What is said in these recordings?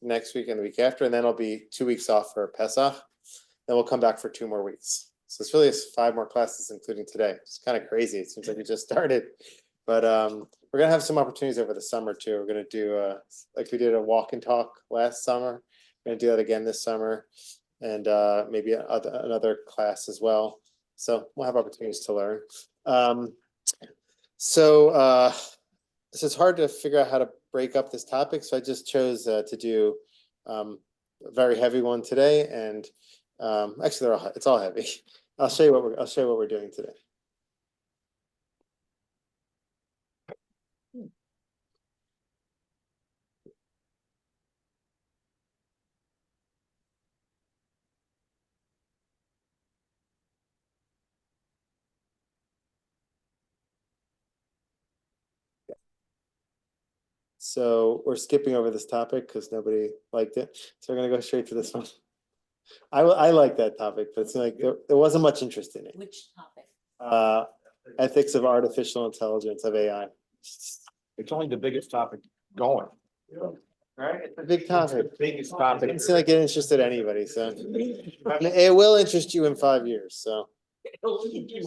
next week, and the week after, and then it'll be 2 weeks off for Pesach. Then we'll come back for 2 more weeks. So it's really 5 more classes, including today. It's kind of crazy. It seems like we just started, but we're gonna have some opportunities over the summer too. We're gonna do like we did a walk and talk last summer. We're gonna do that again this summer, and maybe another class as well. So we'll have opportunities to learn. So it's hard to figure out how to break up this topic, so I just chose to do a very heavy one today, and actually it's all heavy. I'll show you what we're doing today. So we're skipping over this topic because nobody liked it. So we're gonna go straight to this one. I like that topic, but it's like there wasn't much interest in it. Which topic? Ethics of artificial intelligence, of AI. It's only the biggest topic going. Right? It's a big topic. It's the biggest It topic. doesn't seem like it interested anybody, so it will interest you in 5 years. So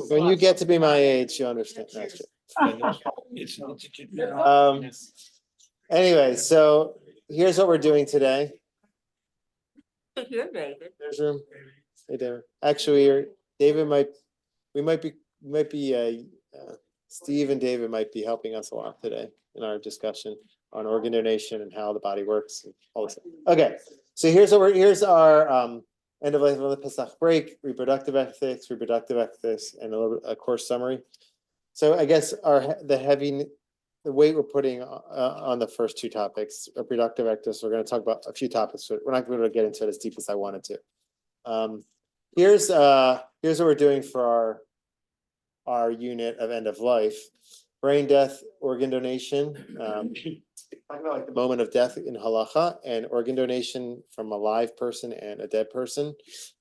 when you get to be my age, you understand that shit. Anyway, so here's what we're doing today. There's room. Hey, David. Actually, David might be Steve and David might be helping us a lot today in our discussion on organ donation and how the body works and all this. Okay, so here's our end of life on the Pesach break, reproductive ethics, and a course summary. So I guess the weight we're putting on the first 2 topics, reproductive ethics. We're going to talk about a few topics, but we're not going to get into it as deep as I wanted to. Here's what we're doing for our unit of end of life: brain death, organ donation. Talking about like the moment of death in halacha, and organ donation from a live person and a dead person,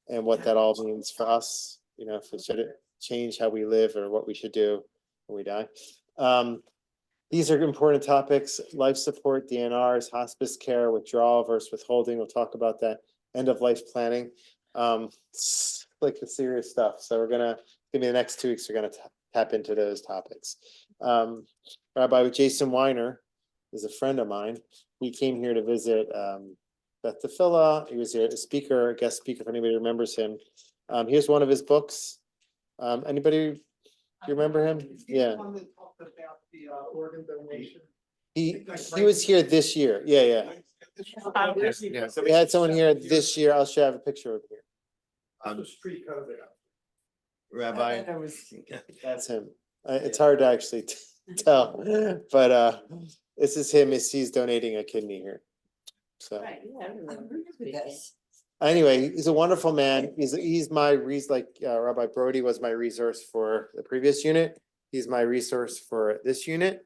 and what that all means for us. You know, if it should change how we live or what we should do when we die. These are important topics: life support, DNRs, hospice care, withdrawal versus withholding. We'll talk about that. End of life planning, like the serious stuff. So we're gonna give me the next 2 weeks. We're gonna tap into those topics. Rabbi Jason Weiner is a friend of mine. He came here to visit Beth Tefillah. He was a guest speaker. If anybody remembers him, here's one of his books. Anybody? Do you remember him? Yeah. About the organ donation. He was here this year. Yeah. So we had someone here this year. I'll show you, I have a picture of here. This was pre-COVID. Rabbi. That's him. It's hard to actually tell, but this is him. He's donating a kidney here. So anyway, he's a wonderful man. He's my Rabbi Brody was my resource for the previous unit. He's my resource for this unit.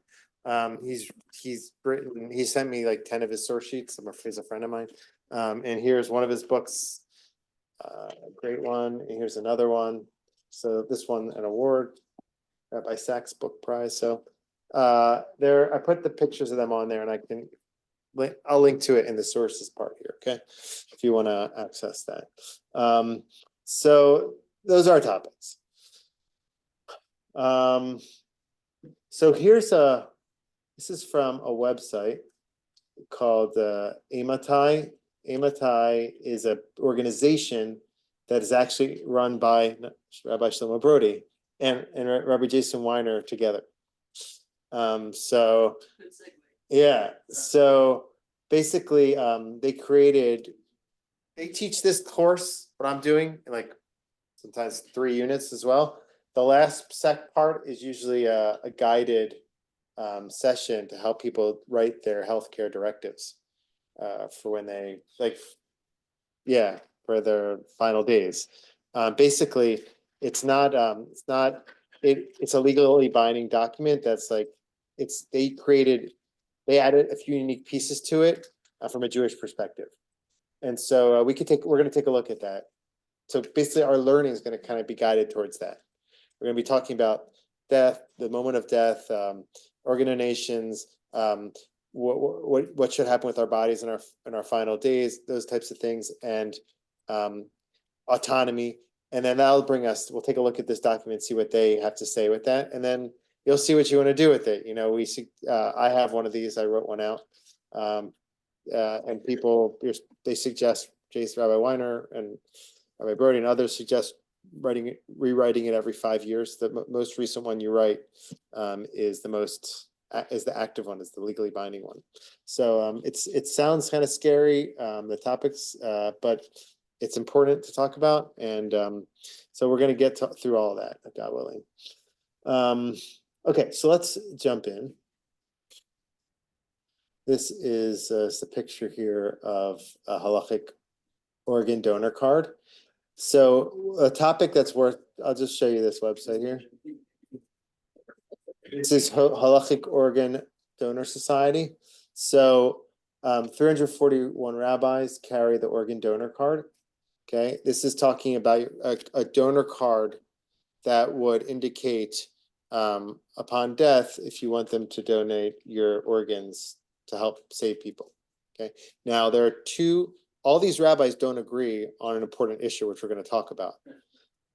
He sent me like 10 of his source sheets. He's a friend of mine. And here's one of his books. A great one. And here's another one. So this one, an award, Rabbi Sachs Book Prize. So I put the pictures of them on there, and I'll link to it in the sources part here, okay? If you want to access that. So those are our topics. So this is from a website called Amatai. Amatai is an organization that is actually run by Rabbi Shlomo Brody and Rabbi Jason Weiner together. So yeah, so basically they teach this course, what I'm doing, like sometimes 3 units as well. The last part is usually a guided session to help people write their healthcare directives for when they for their final days. Basically, it's a legally binding document that's like they added a few unique pieces to it from a Jewish perspective, and so we're going to take a look at that. So basically, our learning is going to kind of be guided towards that. We're going to be talking about death, the moment of death, organ donations, what should happen with our bodies in our final days, those types of things, and autonomy. And then that'll bring us, we'll take a look at this document, see what they have to say with that, and then you'll see what you want to do with it. You know, I have one of these, I wrote one out. And people, they suggest, Rabbi Weiner and Rabbi Brody and others suggest rewriting it every 5 years. The most recent one you write is the active one, is the legally binding one. So it sounds kind of scary, the topics, but it's important to talk about. And so we're going to get through all of that, God willing. Okay, so let's jump in. This is the picture here of a halachic organ donor card. So a topic that's worth, I'll just show you this website here. This is Halachic Organ Donor Society. So 341 rabbis carry the organ donor card. Okay, this is talking about a donor card that would indicate upon death if you want them to donate your organs to help save people. Okay, now there are all these rabbis don't agree on an important issue, which we're going to talk about.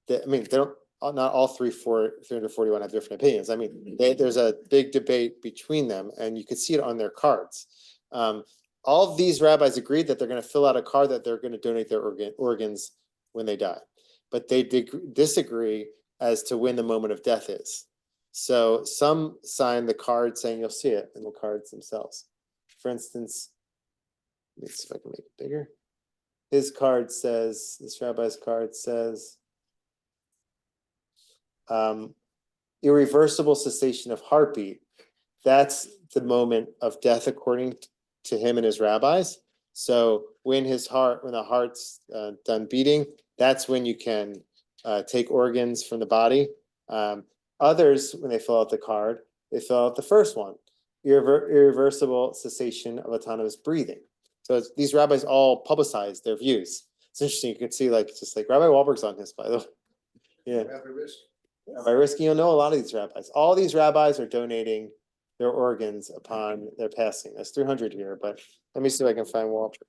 They don't, not all 341 have different opinions. I mean, there's a big debate between them, and you can see it on their cards. All of these rabbis agreed that they're going to fill out a card that they're going to donate their organs when they die, but they disagree as to when the moment of death is. So some sign the card saying, you'll see it in the cards themselves. For instance, let me see if I can make it bigger. His card says, this rabbi's card says, irreversible cessation of heartbeat. That's the moment of death according to him and his rabbis. So when the heart's done beating, that's when you can take organs from the body. Others, when they fill out the card, they fill out the first one, irreversible cessation of autonomous breathing. So these rabbis all publicize their views. It's interesting. You can see just like Rabbi Wahlberg's on this, by the way. Yeah. Rabbi Risky, you'll know a lot of these rabbis. All these rabbis are donating their organs upon their passing. That's 300 here, but let me see if I can find Wahlberg.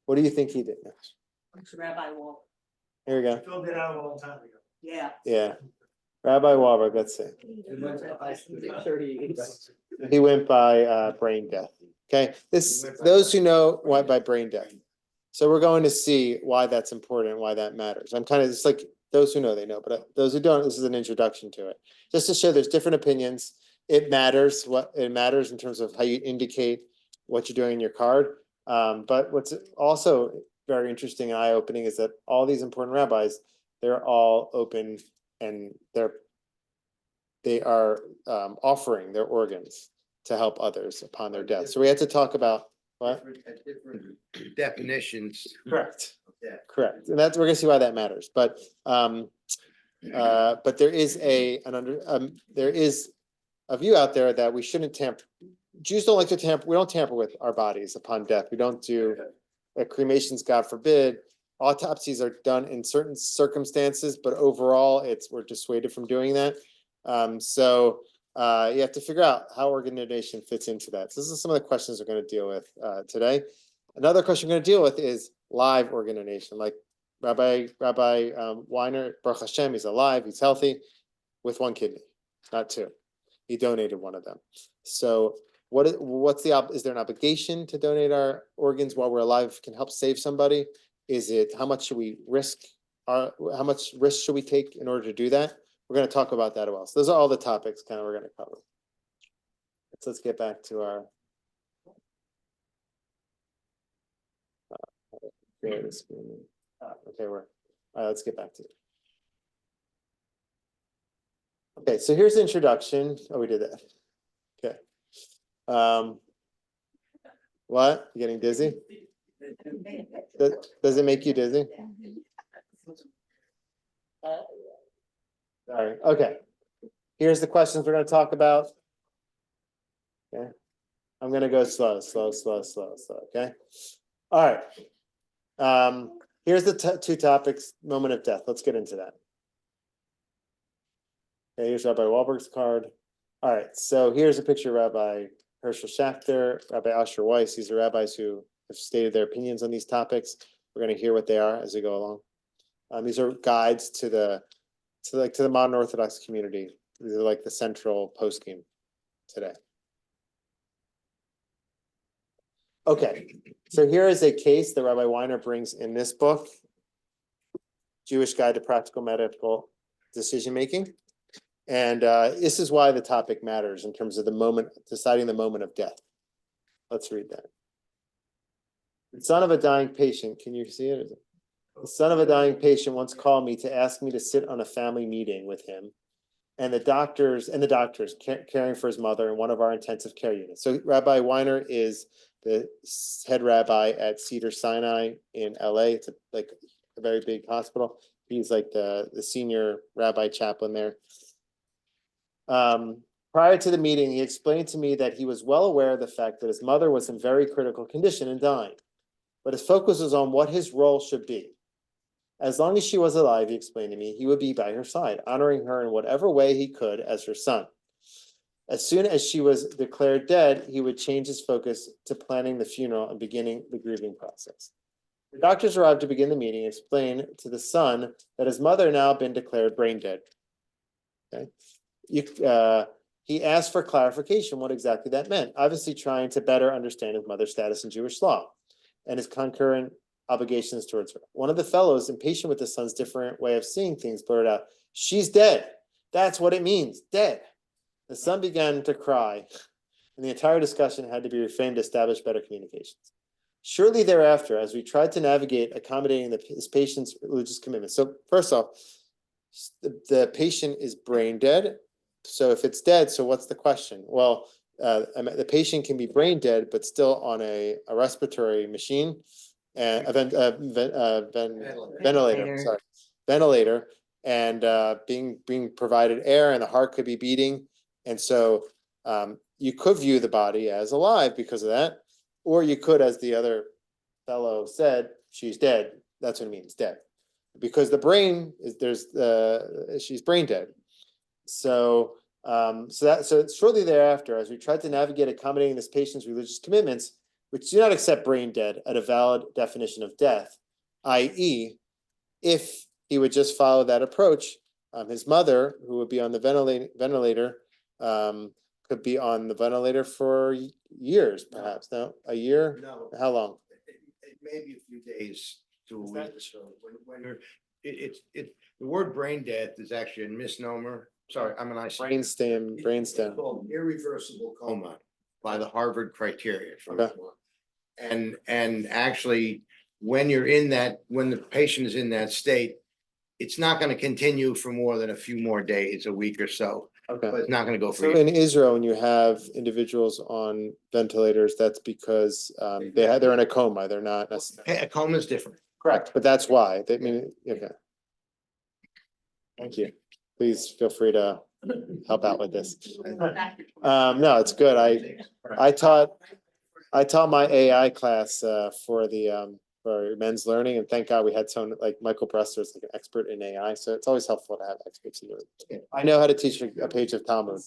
What do you think he did? It's Rabbi Wahlberg. Here we go. Filled it out a long time ago. Yeah. Yeah. Rabbi Wahlberg, let's see. He went by brain death. Okay. Those who know went by brain death. So we're going to see why that's important, why that matters. I'm kind of just like those who know, they know, but those who don't, this is an introduction to it. Just to show there's different opinions. It matters in terms of how you indicate what you're doing in your card. But what's also very interesting and eye-opening is that all these important rabbis, they're all open and they are offering their organs to help others upon their death. So we had to talk about what? Definitions. Correct. Yeah. Correct. And we're gonna see why that matters. But there is there is a view out there that we shouldn't tamper. Jews don't like to tamper. We don't tamper with our bodies upon death. We don't do cremations, God forbid. Autopsies are done in certain circumstances, but overall, we're dissuaded from doing that. So you have to figure out how organ donation fits into that. So this is some of the questions we're going to deal with today. Another question we're going to deal with is live organ donation. Like Rabbi Weiner, Baruch Hashem, he's alive, he's healthy, with one kidney, not two. He donated one of them. So is there an obligation to donate our organs while we're alive? Can help save somebody? Is it, how much should we risk? How much risk should we take in order to do that? We're going to talk about that as well. So those are all the topics kind of we're going to cover. Let's get back to our let's get back to it. Okay, so here's the introduction. Oh, we did that. Okay. What? You getting dizzy? Does it make you dizzy? Sorry. Okay. Here's the questions we're going to talk about. Okay. I'm going to go slow. Okay. All right. Here's the two topics, moment of death. Let's get into that. Okay, here's Rabbi Wahlberg's card. All right. So here's a picture of Rabbi Herschel Schachter, Rabbi Asher Weiss. These are rabbis who have stated their opinions on these topics. We're going to hear what they are as we go along. These are guides to the modern Orthodox community. These are like the central poskim today. Okay, so here is a case that Rabbi Weiner brings in this book, Jewish Guide to Practical Medical Decision Making. And this is why the topic matters in terms of the moment, deciding the moment of death. Let's read that. The son of a dying patient, can you see it? The son of a dying patient once called me to ask me to sit on a family meeting with him and the doctors caring for his mother in one of our intensive care units. So Rabbi Weiner is the head rabbi at Cedar Sinai in LA. It's like a very big hospital. He's like the senior rabbi chaplain there. Prior to the meeting, he explained to me that he was well aware of the fact that his mother was in very critical condition and dying, but his focus was on what his role should be. As long as she was alive, he explained to me, he would be by her side, honoring her in whatever way he could as her son. As soon as she was declared dead, he would change his focus to planning the funeral and beginning the grieving process. The doctors arrived to begin the meeting and explained to the son that his mother had now been declared brain dead. Okay. He asked for clarification what exactly that meant, obviously trying to better understand his mother's status in Jewish law and his concurrent obligations towards her. One of the fellows, impatient with the son's different way of seeing things, blurted out, "She's dead. That's what it means, dead." The son began to cry, and the entire discussion had to be reframed to establish better communications. Shortly thereafter, as we tried to navigate accommodating his patient's religious commitment. So first off, the patient is brain dead. So if it's dead, so what's the question? Well, the patient can be brain dead, but still on a respiratory machine and ventilator, and being provided air, and the heart could be beating. And so you could view the body as alive because of that, or you could, as the other fellow said, she's dead. That's what it means, dead, because the brain is she's brain dead. So shortly thereafter, as we tried to navigate accommodating this patient's religious commitments, which do not accept brain dead at a valid definition of death, i.e., if he would just follow that approach, his mother, who would be on the ventilator, could be on the ventilator for years, perhaps. No, a year? No. How long? It may be a few days to a Is week that- or so. The word brain death is actually a misnomer. Sorry, I'm an ICU. Brainstem. Called irreversible coma by the Harvard criteria. Okay. And actually, when the patient is in that state, it's not going to continue for more than a few more days, a week or so, Okay. but it's not going to go for So years. in Israel, when you have individuals on ventilators, that's because they're in a coma. They're not necessarily. A coma is different. Correct, but that's why. They mean, okay. Thank you. Please feel free to help out with this. No, it's good. I taught my AI class for men's learning, and thank God we had someone like Michael Bressler is like an expert in AI. So it's always helpful to have experts in it. I know how to teach a page of Talmud,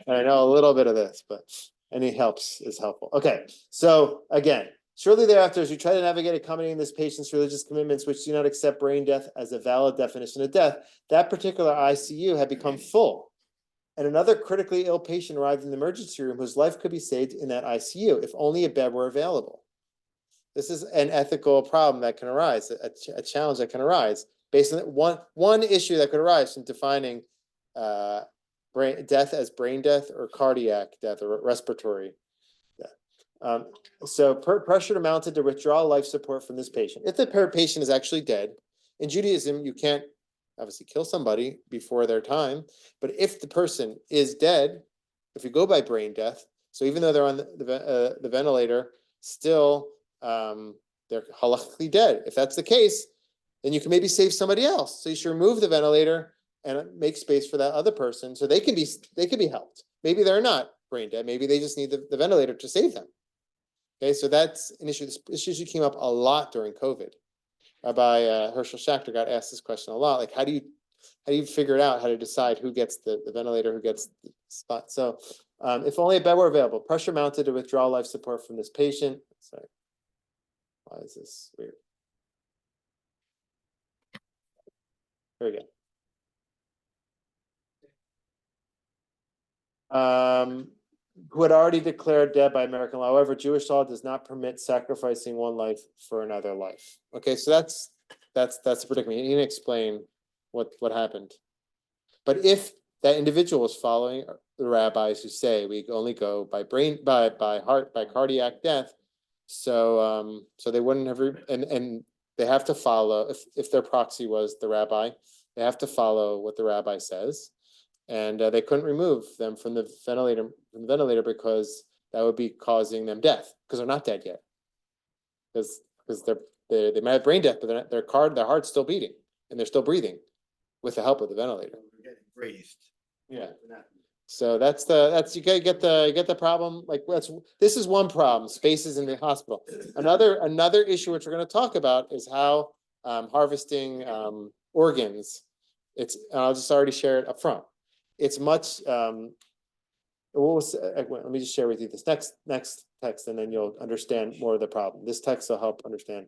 and I know a little bit of this, but any helps is helpful. Okay, so again, shortly thereafter, as we try to navigate accommodating this patient's religious commitments, which do not accept brain death as a valid definition of death, that particular ICU had become full. And another critically ill patient arrived in the emergency room whose life could be saved in that ICU if only a bed were available. This is an ethical problem that can arise, a challenge that can arise based on one issue that could arise from defining death as brain death or cardiac death or respiratory death. So pressure mounted to withdraw life support from this patient. If the patient is actually dead, in Judaism, you can't obviously kill somebody before their time, but if the person is dead, if you go by brain death, so even though they're on the ventilator, still they're halakhically dead. If that's the case, then you can maybe save somebody else. So you should remove the ventilator and make space for that other person so they can be helped. Maybe they're not brain dead. Maybe they just need the ventilator to save them. Okay, so that's an issue. This issue came up a lot during COVID. Rabbi Herschel Schachter got asked this question a lot. Like, how do you figure it out how to decide who gets the ventilator, who gets the spot? So If only a bed were available, pressure mounted to withdraw life support from this patient. Sorry. Why is this weird? Here we go. Who had already declared dead by American law. However, Jewish law does not permit sacrificing one life for another life. Okay, so that's the predicament. He didn't explain what happened. But if that individual was following the rabbis who say we only go by cardiac death, so they wouldn't have and they have to follow if their proxy was the rabbi, they have to follow what the rabbi says, and they couldn't remove them from the ventilator because that would be causing them death because they're not dead yet, because they might have brain death, but their heart's still beating and they're still breathing with the help of the ventilator. Raised. Yeah. So that's you get the problem. Like this is one problem, spaces in the hospital. Another issue which we're going to talk about is how harvesting organs. I'll just already share it up front. It's much let me just share with you this next text, and then you'll understand more of the problem. This text will help understand.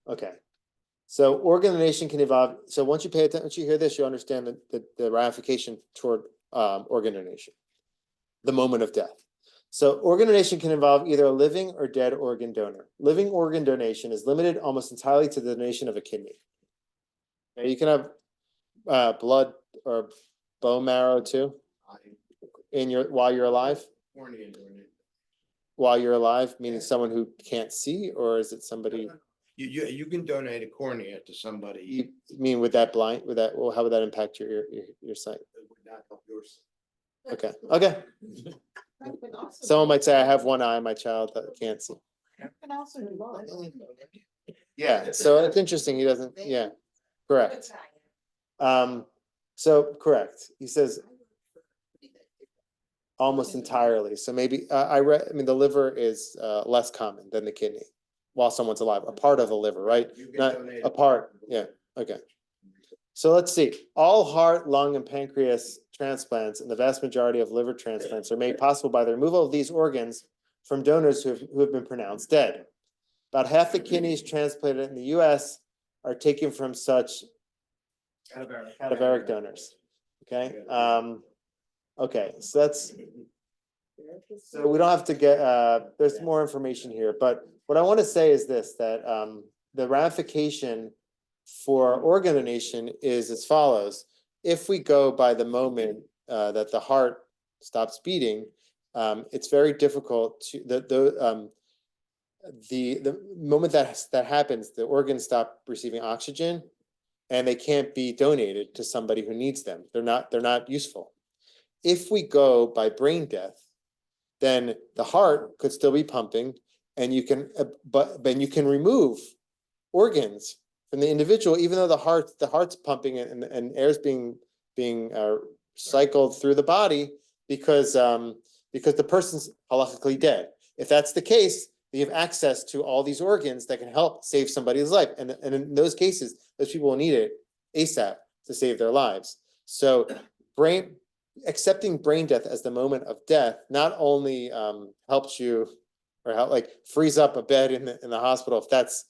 Okay. So organ donation can evolve. So once you pay attention, once you hear this, you understand the ramification toward organ donation, the moment of death. So organ donation can involve either a living or dead organ donor. Living organ donation is limited almost entirely to the donation of a kidney. Now, you can have blood or bone marrow too while you're alive. While you're alive, meaning someone who can't see, or is it somebody? You can donate a cornea to somebody. You mean with that blind? Well, how would that impact your sight? It would not help yours. Okay. Someone might say, I have one eye, my child can't see. Yeah, so it's interesting. He doesn't. Yeah, correct. So correct. He says almost entirely. So maybe I mean, the liver is less common than the kidney while someone's alive. A part of the liver, right? Not a part. Yeah. Okay. So let's see. All heart, lung, and pancreas transplants, and the vast majority of liver transplants are made possible by the removal of these organs from donors who have been pronounced dead. About half the kidneys transplanted in the U.S. are taken from such cadaveric donors. Okay. Okay. So we don't have to get. There's more information here, but what I want to say is this: that the ramification for organ donation is as follows. If we go by the moment that the heart stops beating, it's very difficult to the moment that happens, the organs stop receiving oxygen, and they can't be donated to somebody who needs them. They're not useful. If we go by brain death, then the heart could still be pumping, and you can you can remove organs from the individual, even though the heart's pumping and air's being cycled through the body because the person's halakhically dead. If that's the case, you have access to all these organs that can help save somebody's life, and in those cases, those people will need it ASAP to save their lives. So accepting brain death as the moment of death not only helps you or frees up a bed in the hospital if that's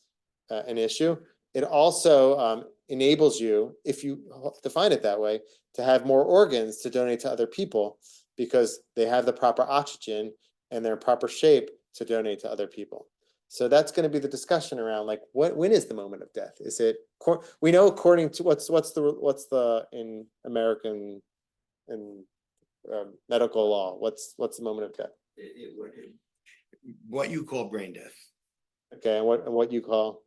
an issue. It also enables you, if you define it that way, to have more organs to donate to other people because they have the proper oxygen and they're in proper shape to donate to other people. So that's going to be the discussion around when is the moment of death? Is it we know according to what's the in American and medical law? What's the moment of death? What you call brain death. Okay, and what you call?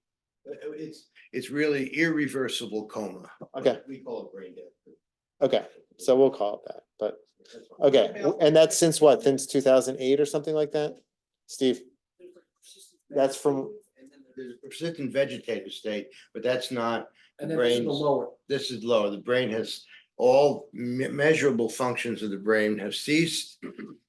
It's really irreversible coma. Okay. We call it brain death. Okay, so we'll call it that. But okay, and that's since what? Since 2008 or something like that, Steve? That's from. There's a persistent vegetative state, but that's not. And then this is the lower. This is lower. The brain has all measurable functions of the brain have ceased.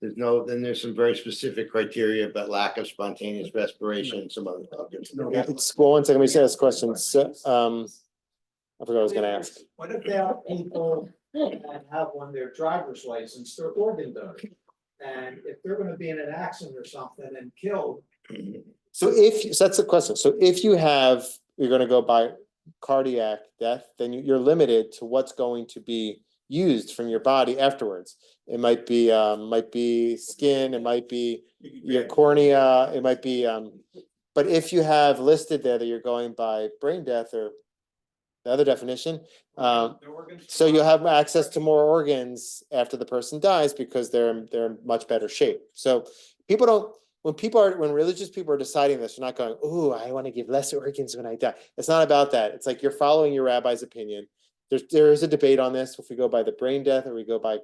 There's some very specific criteria about lack of spontaneous respiration, some other topics. Well, one second, let me say this question. So, I forgot what I was going to ask. What about people and have on their driver's license, their organ donor. And if they're gonna be in an accident or something and killed, So that's the question. So if you're gonna go by cardiac death, then you're limited to what's going to be used from your body afterwards. It might be skin, it might be your cornea, it might be, but if you have listed there that you're going by brain death or the other definition, so you'll have access to more organs after the person dies because they're in much better shape. So people don't, when religious people are deciding this, they're not going, "Ooh, I want to give less organs when I die." It's not about that. It's like you're following your rabbi's opinion. There is a debate on this. If we go by the brain death or we go by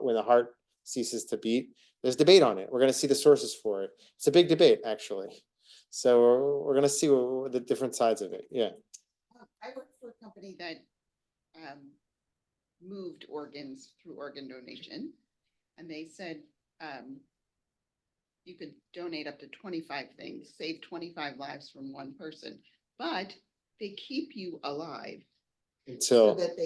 when the heart ceases to beat, there's debate on it. We're going to see the sources for it. It's a big debate, actually. So we're going to see the different sides of it. Yeah. I worked for a company that moved organs through organ donation. And they said you could donate up to 25 things, save 25 lives from one person, but they keep you alive so that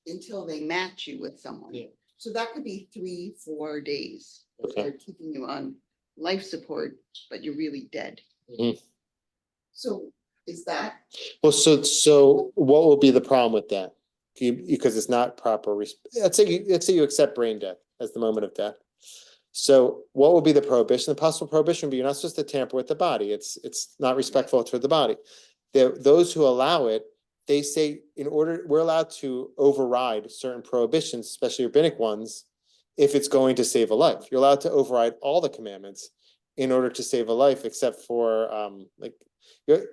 until they match you with someone. Yeah. So that could be 3-4 days. Okay. They're keeping you on life support, but you're really dead. Mhm. So is that? Well, so what will be the problem with that? Because it's not proper. Let's say you accept brain death as the moment of death. So what will be the prohibition? The possible prohibition would be you're not supposed to tamper with the body. It's not respectful to the body. Those who allow it, they say we're allowed to override certain prohibitions, especially rabbinic ones, if it's going to save a life. You're allowed to override all the commandments in order to save a life, except for you're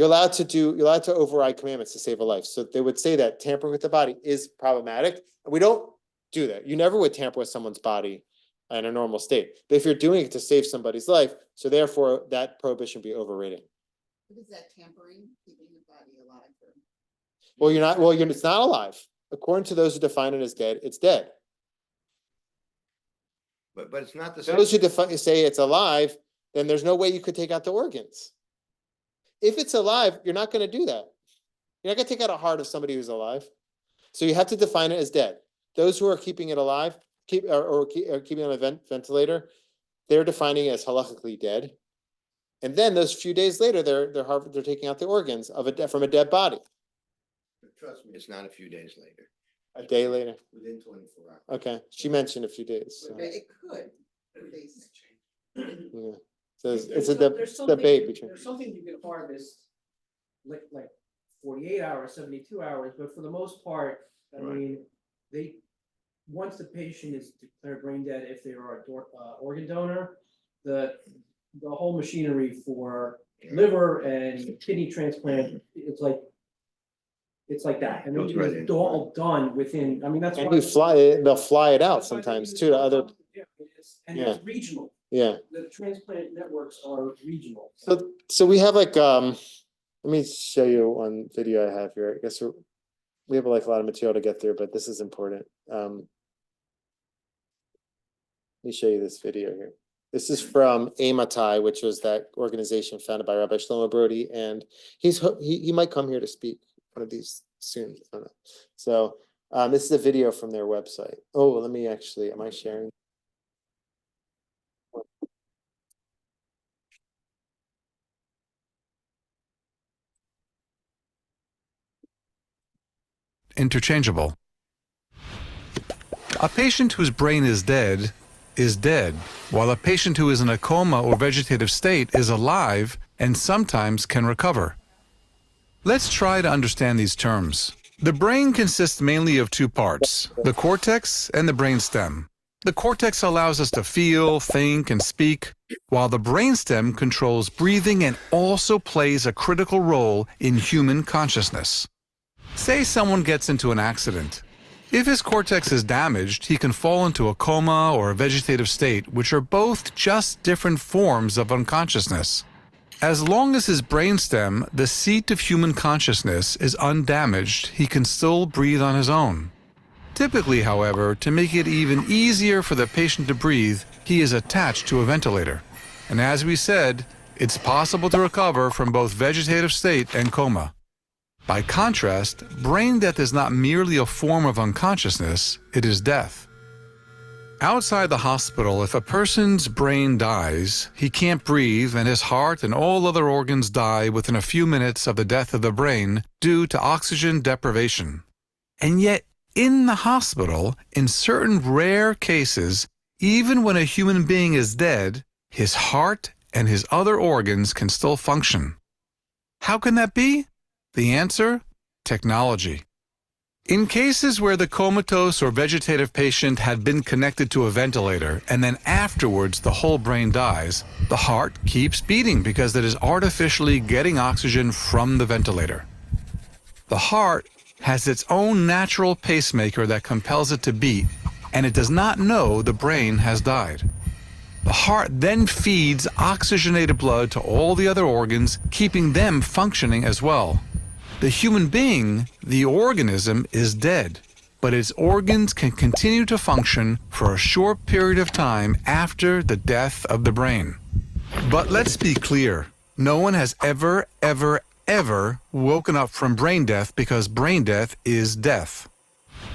allowed to override commandments to save a life. So they would say that tampering with the body is problematic. We don't do that. You never would tamper with someone's body in a normal state. But if you're doing it to save somebody's life, so therefore that prohibition would be overridden. What is that tampering? Keeping the body alive? It's not alive. According to those who define it as dead, it's dead. But it's not the same. Those who say it's alive, then there's no way you could take out the organs. If it's alive, you're not going to do that. You're not going to take out a heart of somebody who's alive. So you have to define it as dead. Those who are keeping it alive, keeping on a ventilator, they're defining it as halakhically dead. And then those few days later, they're taking out the organs from a dead body. Trust me, it's not a few days later. A day later. Within 24 hours. Okay, she mentioned a few days. So, It could. yeah. So it's a there's something- debate between. There's something you can harvest, like 48 hours, 72 hours, but for the most part, I Right. mean, once the patient is declared brain dead, if they are an organ donor, the whole machinery for liver and kidney transplant, it's like that. I mean, Goes right it's in. all done within, I mean, that's And why. they'll fly it out that's why they sometimes use too to other. And Yeah. it's regional. Yeah. The transplant networks are regional. So we have let me show you one video I have here. I guess we have a lot of material to get through, but this is important. Let me show you this video here. This is from AMATI, which was that organization founded by Rabbi Shlomo Brody, and he might come here to speak one of these soon. I don't know. So this is a video from their website. Oh, let me actually, am I sharing? Interchangeable. A patient whose brain is dead, while a patient who is in a coma or vegetative state is alive and sometimes can recover. Let's try to understand these terms. The brain consists mainly of two parts, the cortex and the brainstem. The cortex allows us to feel, think, and speak, while the brainstem controls breathing and also plays a critical role in human consciousness. Say someone gets into an accident. If his cortex is damaged, he can fall into a coma or a vegetative state, which are both just different forms of unconsciousness. As long as his brainstem, the seat of human consciousness, is undamaged, he can still breathe on his own. Typically, however, to make it even easier for the patient to breathe, he is attached to a ventilator. And as we said, it's possible to recover from both vegetative state and coma. By contrast, brain death is not merely a form of unconsciousness, it is death. Outside the hospital, if a person's brain dies, he can't breathe and his heart and all other organs die within a few minutes of the death of the brain due to oxygen deprivation. And yet, in the hospital, in certain rare cases, even when a human being is dead, his heart and his other organs can still function. How can that be? The answer? Technology. In cases where the comatose or vegetative patient had been connected to a ventilator and then afterwards the whole brain dies, the heart keeps beating because it is artificially getting oxygen from the ventilator. The heart has its own natural pacemaker that compels it to beat, and it does not know the brain has died. The heart then feeds oxygenated blood to all the other organs, keeping them functioning as well. The human being, the organism, is dead, but its organs can continue to function for a short period of time after the death of the brain. But let's be clear, no one has ever woken up from brain death because brain death is death.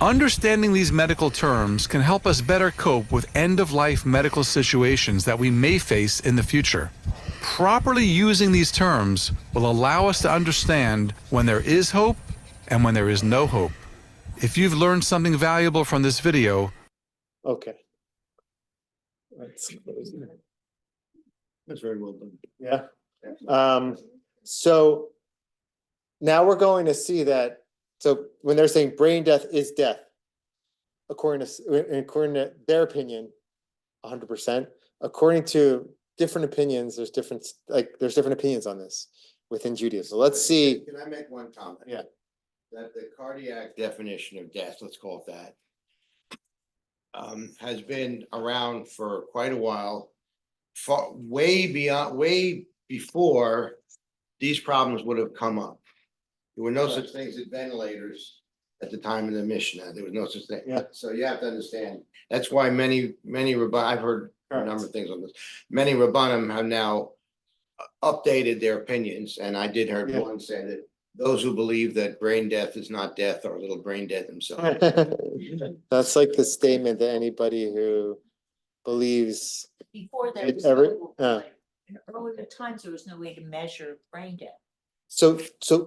Understanding these medical terms can help us better cope with end-of-life medical situations that we may face in the future. Properly using these terms will allow us to understand when there is hope and when there is no hope. If you've learned something valuable from this video, Okay. Let's close it. That's very well done. Yeah. So now we're going to see that, so when they're saying brain death is death, according to their opinion, 100%. According to different opinions, there's different opinions on this within Judaism. So let's see. Can I make one comment? Yeah. That the cardiac definition of death, let's call it that, has been around for quite a while, way before these problems would have come up. There were no such things as ventilators at the time of the Mishnah. There was no such thing. Yeah. So you have to understand, that's why many I've heard a number of things on this. Many Rabbanim have now updated their opinions, and I did hear one say that those who believe that brain death is not death are a little brain dead themselves. That's like the statement that anybody who believes Before there It was ever- no, like, in earlier times, there was no way to measure brain death. so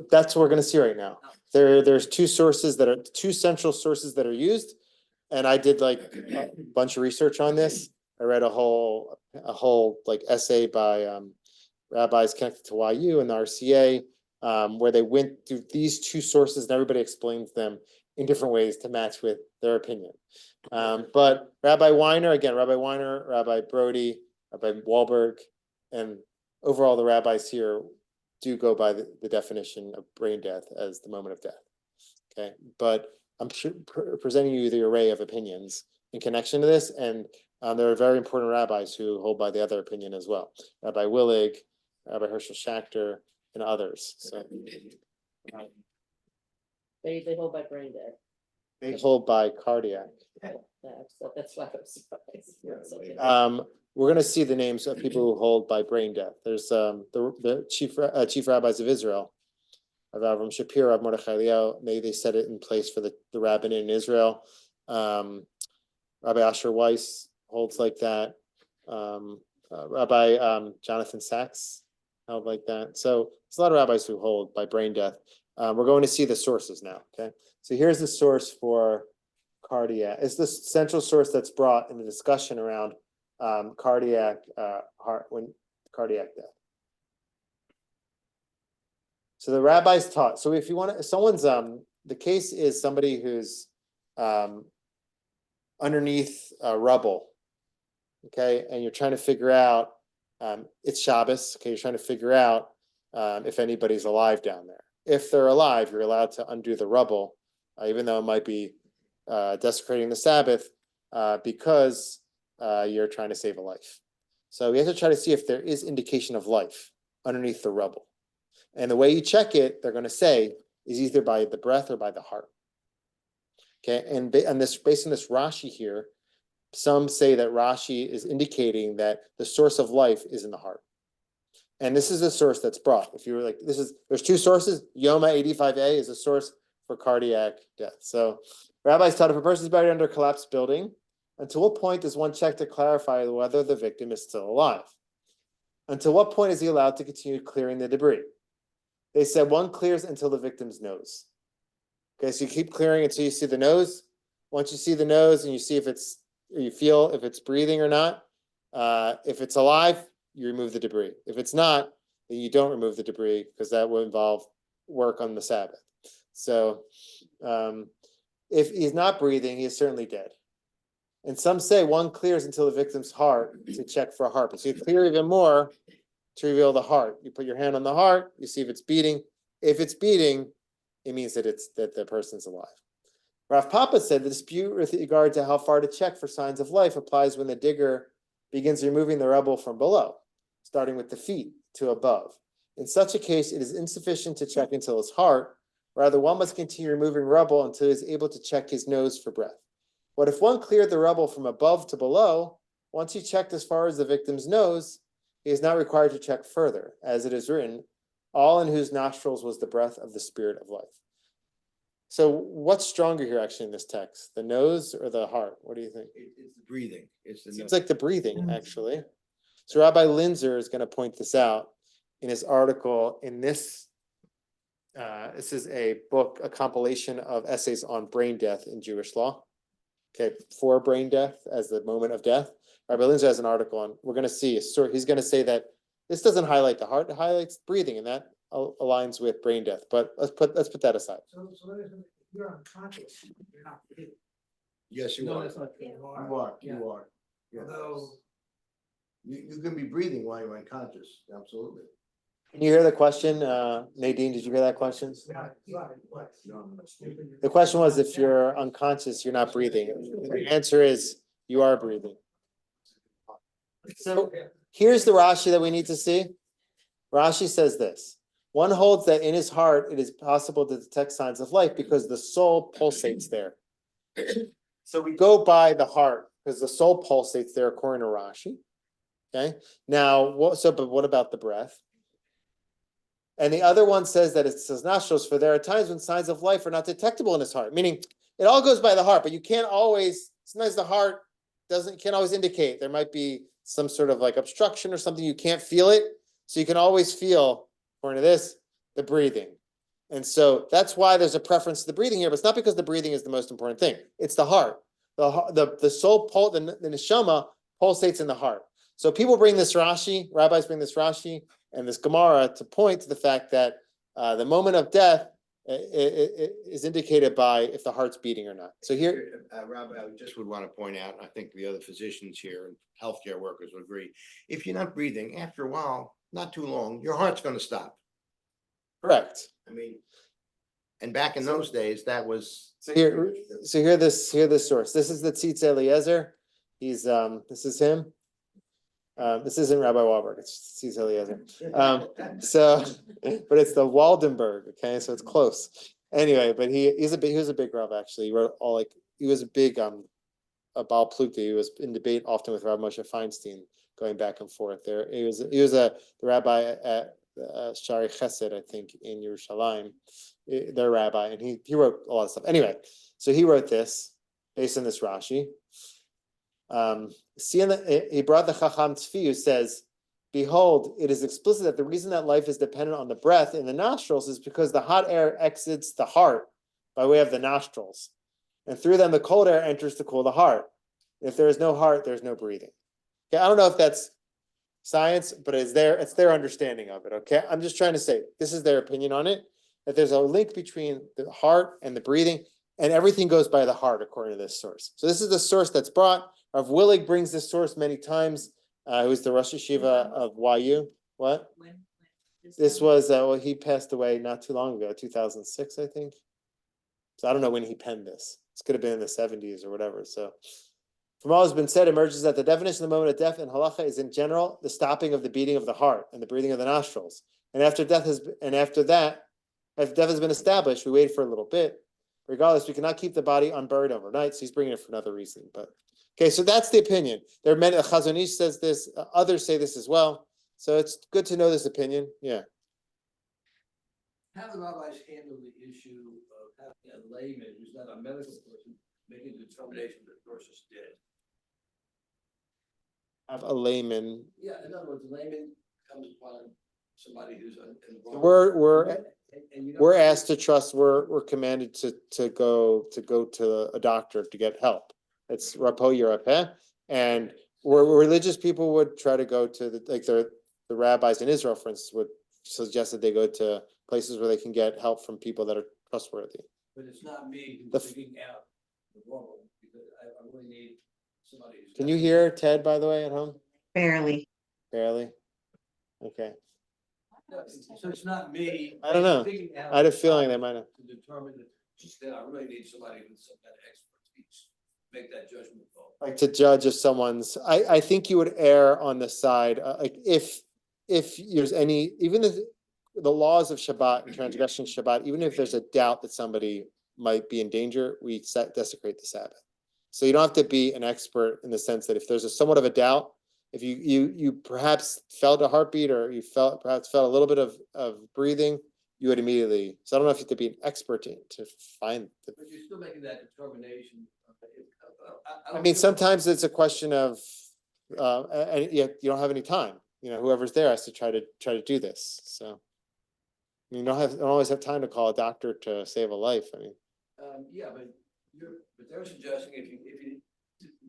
that's what we're gonna see right now. There's two central sources that are used. And I did like a bunch of research on this. I read a whole like essay by rabbis connected to YU and the RCA, where they went through these two sources and everybody explains them in different ways to match with their opinion. But Rabbi Weiner, Rabbi Brody, Rabbi Wahlberg, and overall the rabbis here do go by the definition of brain death as the moment of death. Okay, but I'm presenting you the array of opinions in connection to this, and there are very important rabbis who hold by the other opinion as well. Rabbi Willig, Rabbi Herschel Schachter, and others. So They hold by brain death. they hold by cardiac. That's why I'm surprised. We're going to see the names of people who hold by brain death. There's the chief rabbis of Israel, Rav Avram Shapiro, Rav Mordechai Eliyahu. They set it in place for the rabbinate in Israel. Rabbi Asher Weiss holds like that. Rabbi Jonathan Sachs held like that. So there's a lot of rabbis who hold by brain death. We're going to see the sources now. Okay, so here's the source for cardiac. It's the central source that's brought in the discussion around cardiac cardiac death. So the rabbis taught. So if you want to, someone's the case is somebody who's underneath rubble, okay, and you're trying to figure out it's Shabbos. Okay, you're trying to figure out if anybody's alive down there. If they're alive, you're allowed to undo the rubble, even though it might be desecrating the Sabbath, because you're trying to save a life. So we have to try to see if there is indication of life underneath the rubble. And the way you check it, they're going to say, is either by the breath or by the heart. Okay, and based on this Rashi here, some say that Rashi is indicating that the source of life is in the heart. And this is the source that's brought. If you were like, there's two sources. Yoma 85a is a source for cardiac death. So rabbis taught if a person is buried under a collapsed building, until what point does one check to clarify whether the victim is still alive? Until what point is he allowed to continue clearing the debris? They said one clears until the victim's nose. Okay, so you keep clearing until you see the nose. Once you see the nose and you see you feel if it's breathing or not, if it's alive, you remove the debris. If it's not, then you don't remove the debris because that will involve work on the Sabbath. So if he's not breathing, he is certainly dead. And some say one clears until the victim's heart to check for a heartbeat. So you clear even more to reveal the heart. You put your hand on the heart, you see if it's beating. If it's beating, it means that the person's alive. Rav Papa said the dispute with regard to how far to check for signs of life applies when the digger begins removing the rubble from below, starting with the feet to above. In such a case, it is insufficient to check until his heart. Rather, one must continue removing rubble until he is able to check his nose for breath. But if one cleared the rubble from above to below, once he checked as far as the victim's nose, he is not required to check further, as it is written, all in whose nostrils was the breath of the spirit of life. So what's stronger here actually in this text, the nose or the heart? What do you think? It's the breathing. It's the. Seems like the breathing, actually. So Rabbi Linzer is going to point this out in his article in this. This is a book, a compilation of essays on brain death in Jewish law. Okay, for brain death as the moment of death. Rabbi Linzer has an article on. We're going to see. So he's going to say that this doesn't highlight the heart; it highlights breathing, and that aligns with brain death. But let's put that aside. So you're unconscious, you're not breathing. Yes, you No, are. that's not true. You are. You are. Yes. Although, You can be breathing while you're unconscious. Absolutely. Can you hear the question, Nadine? Did you hear that question? The question was, if you're unconscious, you're not breathing. The answer is you are breathing. So here's the Rashi that we need to see. Rashi says this. One holds that in his heart, it is possible to detect signs of life because the soul pulsates there. So we go by the heart because the soul pulsates there according to Rashi. Okay. Now, but what about the breath? And the other one says that it's his nostrils, for there are times when signs of life are not detectable in his heart, meaning it all goes by the heart, but you can't always, sometimes the heart can't always indicate. There might be some sort of like obstruction or something, you can't feel it. So you can always feel, according to this, the breathing. And so that's why there's a preference to the breathing here, but it's not because the breathing is the most important thing. It's the heart. The soul, the neshama pulsates in the heart. So people bring this Rashi, rabbis bring this Rashi and this Gemara to point to the fact that the moment of death is indicated by if the heart's beating or not. So here, Rabbi, I just would want to point out, and I think the other physicians here and healthcare workers would agree, if you're not breathing, after a while, not too long, your heart's going to stop. correct. I mean, and back in those days, that was. So hear this source. This is the Tzitz Eliezer. He's this is him. This isn't Rabbi Wahlberg, it's Tzitz Eliezer. But it's the Waldenberg, okay, so it's close. Anyway, but he was a big Rav actually. He wrote he was a big a Baal Plukta. He was in debate often with Rav Moshe Feinstein, going back and forth. He was the rabbi at Shari Chesed, I think, in Yerushalayim, their rabbi, and he wrote a lot of stuff. Anyway, so he wrote this based on this Rashi. He brought the Chacham Tzvi, who says, behold, it is explicit that the reason that life is dependent on the breath in the nostrils is because the hot air exits the heart by way of the nostrils. And through them, the cold air enters to cool the heart. If there is no heart, there's no breathing. Okay, I don't know if that's science, but it's their understanding of it. Okay, I'm just trying to say, this is their opinion on it, that there's a link between the heart and the breathing, and everything goes by the heart, according to this source. So this is the source that's brought. Rav Willig brings this source many times, who's the Rosh Yeshiva of YU. What? This was, he passed away not too long ago, 2006, I think. So I don't know when he penned this. This could have been in the 70s or whatever. So from all has been said, emerges that the definition of the moment of death in halacha is in general the stopping of the beating of the heart and the breathing of the nostrils. And after death has been established, we wait for a little bit. Regardless, we cannot keep the body unburied overnight. So he's bringing it for another reason. But okay, so that's the opinion. There are many. Chazon Ish says this. Others say this as well. So it's good to know this opinion, yeah. How do rabbis handle the issue of having a layman who's not a medical person making a determination that the person's dead? Have a layman. Yeah, in other words, the layman comes upon somebody who's in the wrong. And you know- We're asked to trust, we're commanded to go to a doctor to get help. It's Rapo Europe, and where religious people would try to go to the rabbis in Israel, for instance, would suggest that they go to places where they can get help from people that are trustworthy. But it's not me The who's f- figuring out the wrong, because I really need somebody who's. Can you hear Ted, by the way, at home? Barely. Barely? Okay, No, so it's not me. I don't know. figuring out I had a feeling they might have. To determine that she's dead, I really need somebody with some kind of expertise, to make that judgment call. Like to judge if someone's, I think you would err on the side, like if there's any, even the laws of Shabbat and transgression of Shabbat, even if there's a doubt that somebody might be in danger, we desecrate the Sabbath. So you don't have to be an expert in the sense that if there's somewhat of a doubt, if you perhaps felt a heartbeat or you perhaps felt a little bit of breathing, you would immediately, so I don't know if you have to be an expert to find the. But you're still making that determination. I mean, sometimes it's a question of, and you don't have any time, whoever's there has to try to do this, so. You don't always have time to call a doctor to save a life, I mean. Yeah, but they're suggesting if you,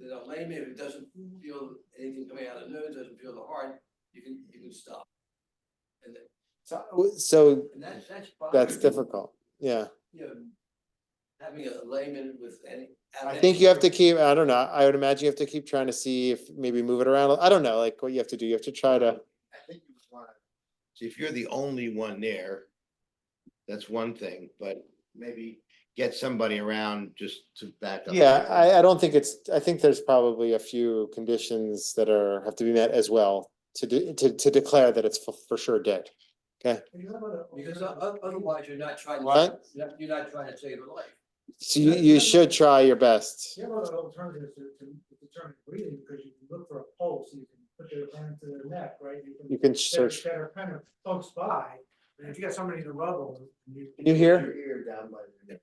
that a layman, if it doesn't feel anything coming out of the nose, doesn't feel the heart, you can stop. And So that's fine. that's difficult, yeah. You know, having a layman with any. I think you have to keep, I don't know, I would imagine you have to keep trying to see if maybe move it around, I don't know, like what you have to do, you have to try to. I think you would wanna, see, if you're the only one there, that's one thing, but maybe get somebody around just to back up. Yeah, I don't think I think there's probably a few conditions that have to be met as well to declare that it's for sure dead. Okay, Because otherwise you're not trying to. What? You're not trying to save a life. so you should try your best. You have other alternatives to determine breathing, because you can look for a pulse, you can put your hand to their neck, right? You can that- search. That are kind of close by, and if you got somebody in the rubble, you. Can you hear? Your ear down by the neck.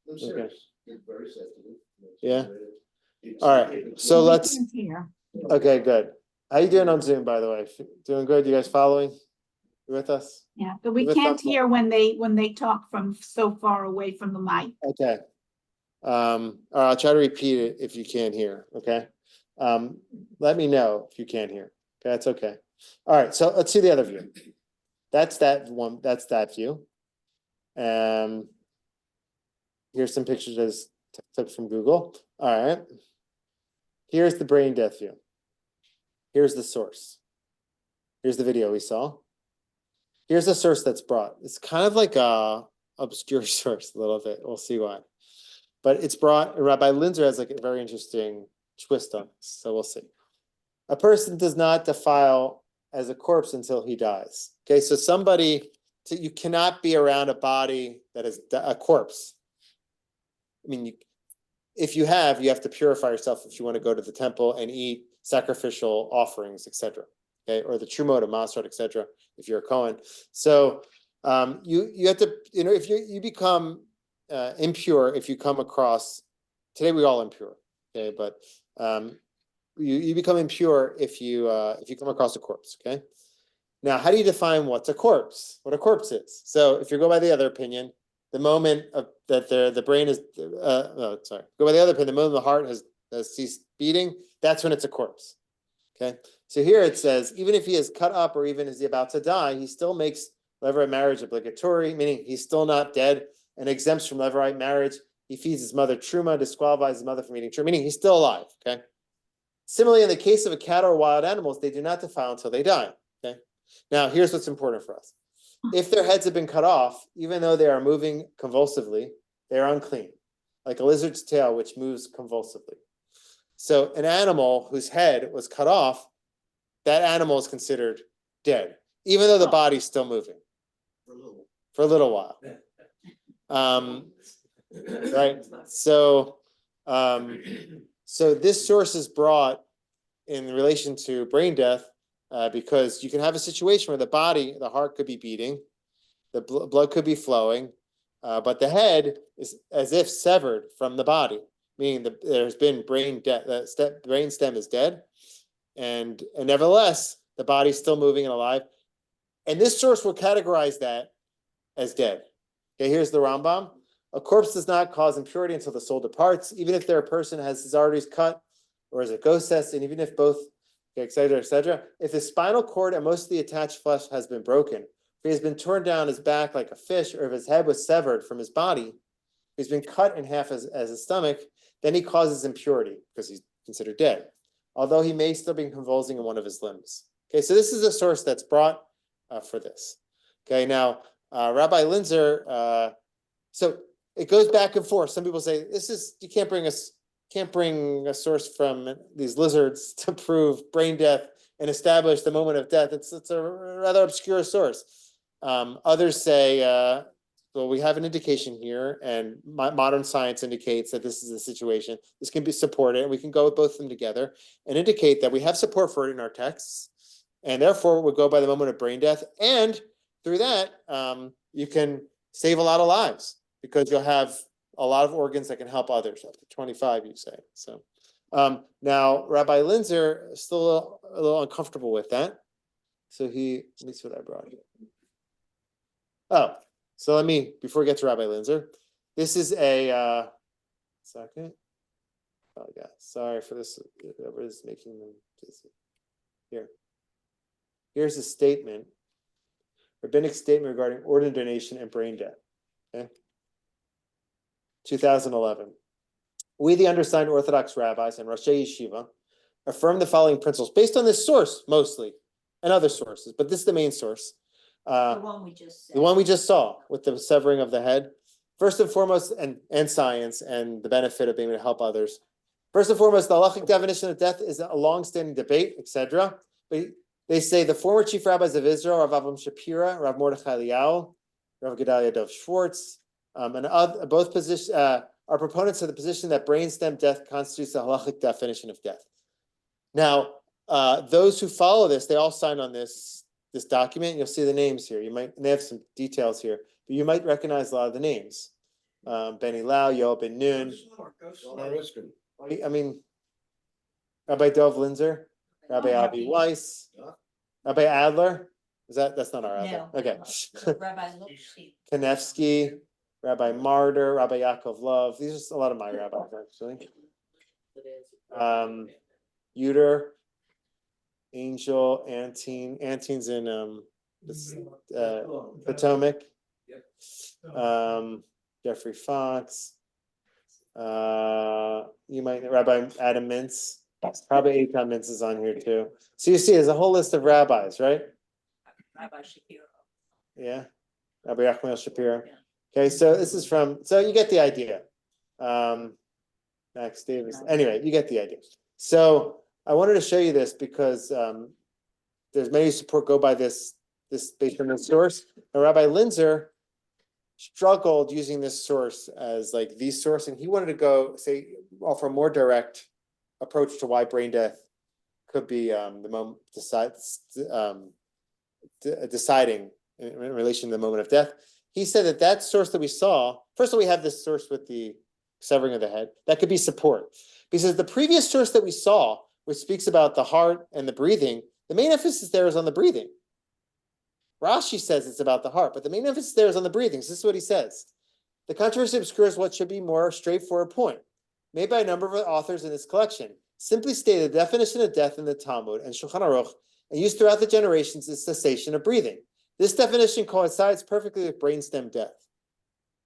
I'm Okay. serious. It's very sensitive. Yeah. It's- All right, it's- so let's, Here. okay, good. How you doing on Zoom, by the way? Doing good? You guys following? You with us? Yeah, but we Give a can't thumbs up. hear when they talk from so far away from the mic. Okay. I'll try to repeat it if you can't hear, okay? Let me know if you can't hear. Okay, that's okay. All right, so let's see the other view. That's that one, that's that view. Here's some pictures as clips from Google. All right. Here's the brain death view. Here's the source. Here's the video we saw. Here's the source that's brought. It's kind of like a obscure source a little bit. We'll see why. But it's brought, Rabbi Linzer has like a very interesting twist on this, so we'll see. A person does not defile as a corpse until he dies. Okay, so you cannot be around a body that is a corpse. I mean, if you have to purify yourself if you want to go to the temple and eat sacrificial offerings, etc. Okay, or the trumot, masrot, etc. If you're a Kohen, so you have to, if you become impure if you come across. Today we're all impure, okay, but you become impure if you come across a corpse. Okay, now how do you define what's a corpse? What a corpse is? So if you go by the other opinion, the moment that the brain is, go by the other opinion, the moment the heart has ceased beating, that's when it's a corpse. Okay, so here it says, even if he is cut up or even is he about to die, he still makes levirate marriage obligatory, meaning he's still not dead and exempts from levirate marriage. He feeds his mother truma, disqualifies his mother from eating truma, meaning he's still alive. Okay. Similarly, in the case of a cat or wild animals, they do not defile until they die. Okay. Now, here's what's important for us. If their heads have been cut off, even though they are moving convulsively, they are unclean, like a lizard's tail, which moves convulsively. So an animal whose head was cut off, that animal is considered dead, even though the body's still moving for a little while. Right. So this source is brought in relation to brain death because you can have a situation where the heart could be beating, the blood could be flowing, but the head is as if severed from the body, meaning that there's been brain death, the brain stem is dead, and nevertheless, the body's still moving and alive. And this source will categorize that as dead. Okay, here's the Rambam. A corpse does not cause impurity until the soul departs, even if a person has his arteries cut or is a gosses, and even if both, et cetera, et cetera. If the spinal cord and most of the attached flesh has been broken, if he has been torn down his back like a fish, or if his head was severed from his body, if he's been cut in half as his stomach, then he causes impurity because he's considered dead, although he may still be convulsing in one of his limbs. Okay, so this is a source that's brought for this. Okay, now Rabbi Linzer, so it goes back and forth. Some people say you can't bring a source from these lizards to prove brain death and establish the moment of death. It's a rather obscure source. Others say, well, we have an indication here, and modern science indicates that this is a situation. This can be supported, and we can go with both of them together and indicate that we have support for it in our texts, and therefore we'll go by the moment of brain death. And through that, you can save a lot of lives because you'll have a lot of organs that can help others, up to 25, you say. So now Rabbi Linzer is still a little uncomfortable with that. So let me see what I brought here. Oh, so before we get to Rabbi Linzer, this is a, second. Oh yeah, sorry for this, whoever is making them busy. Here. Here's a statement, rabbinic statement regarding organ donation and brain death. Okay. 2011. We, the undersigned Orthodox rabbis and Roshei Yeshiva, affirm the following principles based on this source mostly, and other sources, but this is the main source. The one we just said. The one we just saw with the severing of the head. First and foremost, and science and the benefit of being able to help others. First and foremost, the halachic definition of death is a long-standing debate, etc. But they say the former chief rabbis of Israel, Rav Avram Shapira, Rav Mordechai Eliyahu, Rav Gedalia Dov Schwartz, and both position are proponents of the position that brainstem death constitutes the halachic definition of death. Now, those who follow this, they all sign on this document. You'll see the names here. They have some details here, but you might recognize a lot of the names. Benny Lau, Yoel Ben Nun. I mean, Rabbi Dov Linzer, Rabbi Avi Weiss, Rabbi Adler. That's not our Adler? No. Okay. Rabbi Lipsky. Kanevsky, Rabbi Marder, Rabbi Yaakov Love. These are just a lot of my rabbis, actually. Uter, Angel, Antine's in Potomac. Jeffrey Fox. You might Rabbi Adam Mintz. Probably Eitan Mintz is on here too. So you see, there's a whole list of rabbis, right? Rabbi Shapiro. Yeah, Rabbi Achmel Shapiro. Okay, so this is so you get the idea. Max Davis. Anyway, you get the idea. So I wanted to show you this because there's many support go by this based on this source. And Rabbi Linzer struggled using this source as like the source, and he wanted to offer a more direct approach to why brain death could be the moment deciding in relation to the moment of death. He said that source that we saw, first of all, we have this source with the severing of the head, that could be support. Because the previous source that we saw, which speaks about the heart and the breathing, the main emphasis there is on the breathing. Rashi says it's about the heart, but the main emphasis there is on the breathing. So this is what he says. The controversy obscures what should be more straightforward point, made by a number of authors in this collection. Simply stated, the definition of death in the Talmud and Shulchan Aruch, and used throughout the generations, is cessation of breathing. This definition coincides perfectly with brainstem death.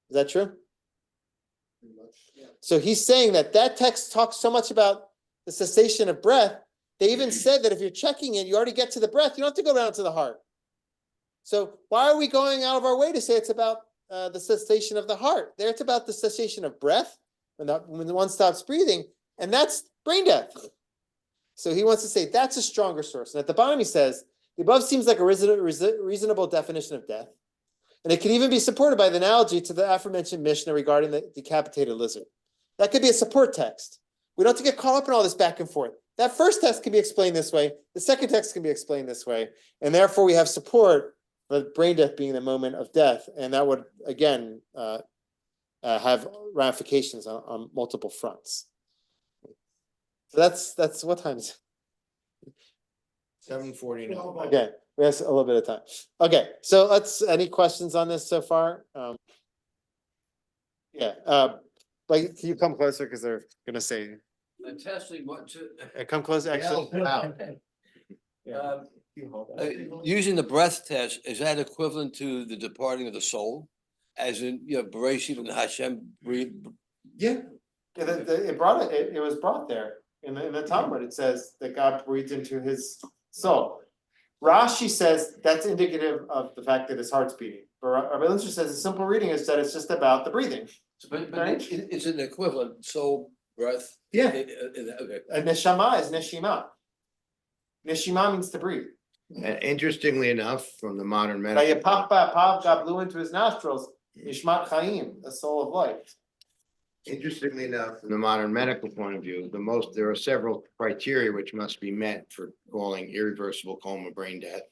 Is that true? So he's saying that text talks so much about the cessation of breath. They even said that if you're checking it, you already get to the breath. You don't have to go down to the heart. So why are we going out of our way to say it's about the cessation of the heart? There it's about the cessation of breath when one stops breathing, and that's brain death. So he wants to say that's a stronger source. And at the bottom he says, the above seems like a reasonable definition of death. And it can even be supported by the analogy to the aforementioned Mishnah regarding the decapitated lizard. That could be a support text. We don't have to get caught up in all this back and forth. that first text can be explained this way, the second text can be explained this way, and therefore we have support for brain death being the moment of death, and that would again have ramifications on multiple fronts. So that's what time is it? 7:49. Okay, we have a little bit of time. Okay, so any questions on this so far? Yeah, like, can you come closer, because they're gonna say, Testing what to, come closer, actually. Wow. using the breath test, is that equivalent to the departing of the soul? As in, Bereshit and Hashem breathe. Yeah, it brought it was brought there in the Talmud. It says that God breathed into his soul. Rashi says that's indicative of the fact that his heart's beating. But Rabbi Lindsay says the simple reading is that it's just about the breathing. But Right. it's an equivalent soul breath. Yeah. Okay. A neshama is neshima. Neshima means to breathe. And interestingly enough, from the modern medical, God blew into his nostrils, Nishmat Chaim, the soul of life. interestingly enough, from the modern medical point of view, there are several criteria which must be met for calling irreversible coma brain death.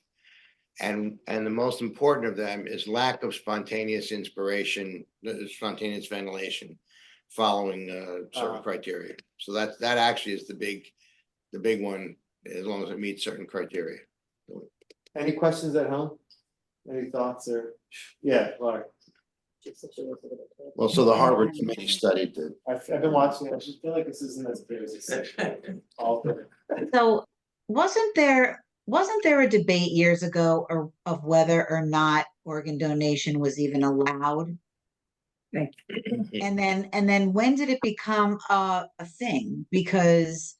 And the most important of them is lack of spontaneous inspiration, spontaneous ventilation following certain criteria. So that actually is the big one, as long as it meets certain criteria. Any questions at home? Any thoughts or, yeah, Laura? Well, so the Harvard Committee studied the I've been watching it. I just feel like this isn't as big as it's all good. So wasn't there a debate years ago of whether or not organ donation was even allowed? And then when did it become a thing? Because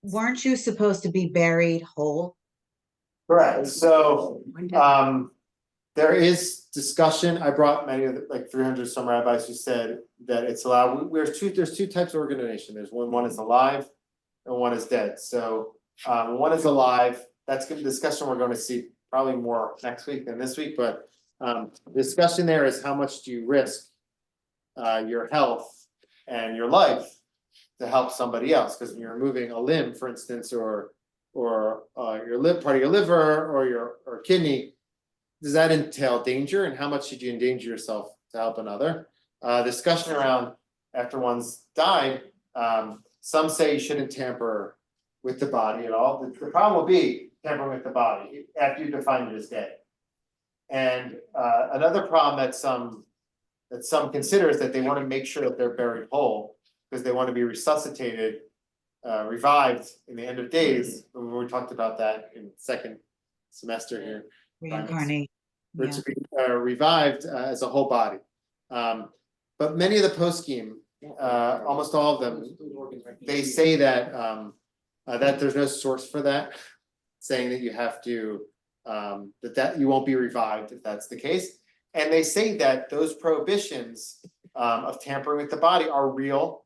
weren't you supposed to be buried whole? Correct, so, there is discussion, I brought many of the, like 300 some rabbis who said that it's allowed, there's two types of organ donation, there's one is alive and one is dead, so, one is alive, that's good discussion, we're gonna see probably more next week than this week, but, the discussion there is how much do you risk your health and your life to help somebody else, because when you're removing a limb, for instance, or your part of your liver or your kidney, does that entail danger, and how much should you endanger yourself to help another? Discussion around after one's died, some say you shouldn't tamper with the body at all. The problem will be tampering with the body after you define it as dead. And another problem that some consider is that they want to make sure that they're buried whole, because they want to be resuscitated, revived in the end of days. We talked about that in second semester here. Reincarnate. For it to be revived as a whole body. But many of the poskim, almost all of them, they say that that there's no source for that, saying that you have to that you won't be revived if that's the case. And they say that those prohibitions of tampering with the body are real.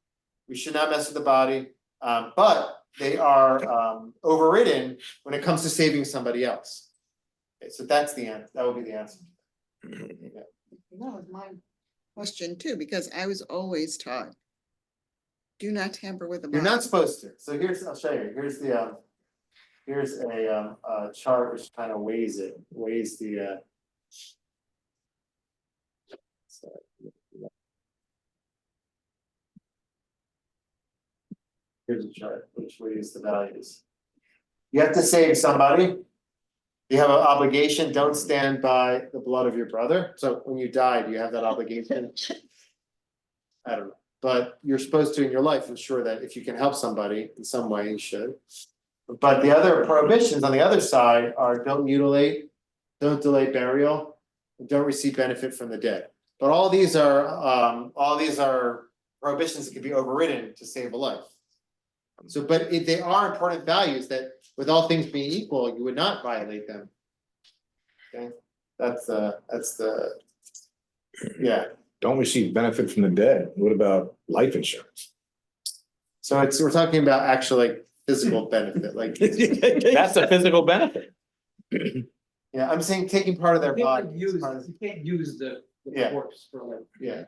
We should not mess with the body, but they are overridden when it comes to saving somebody else. Okay, so that's the answer. That would be the answer. Yeah. That was my question too, because I was always taught, do not tamper with the You're body. not supposed to. So I'll show you. Here's a chart which kind of weighs the. Sorry. Here's a chart which weighs the values. You have to save somebody. You have an obligation, don't stand by the blood of your brother. So when you die, do you have that obligation? I don't know, but you're supposed to in your life ensure that if you can help somebody in some way, you should. But the other prohibitions on the other side are don't mutilate, don't delay burial, and don't receive benefit from the dead. But all these are prohibitions that can be overridden to save a life. So, but they are important values that, with all things being equal, you would not violate them. Okay, that's the, yeah. Don't receive benefit from the dead. What about life insurance? So we're talking about actual like physical benefit, like, That's a physical benefit. yeah, I'm saying taking part of their You body. can't is use, part of- you can't use the Yeah. corpse for like. Yeah,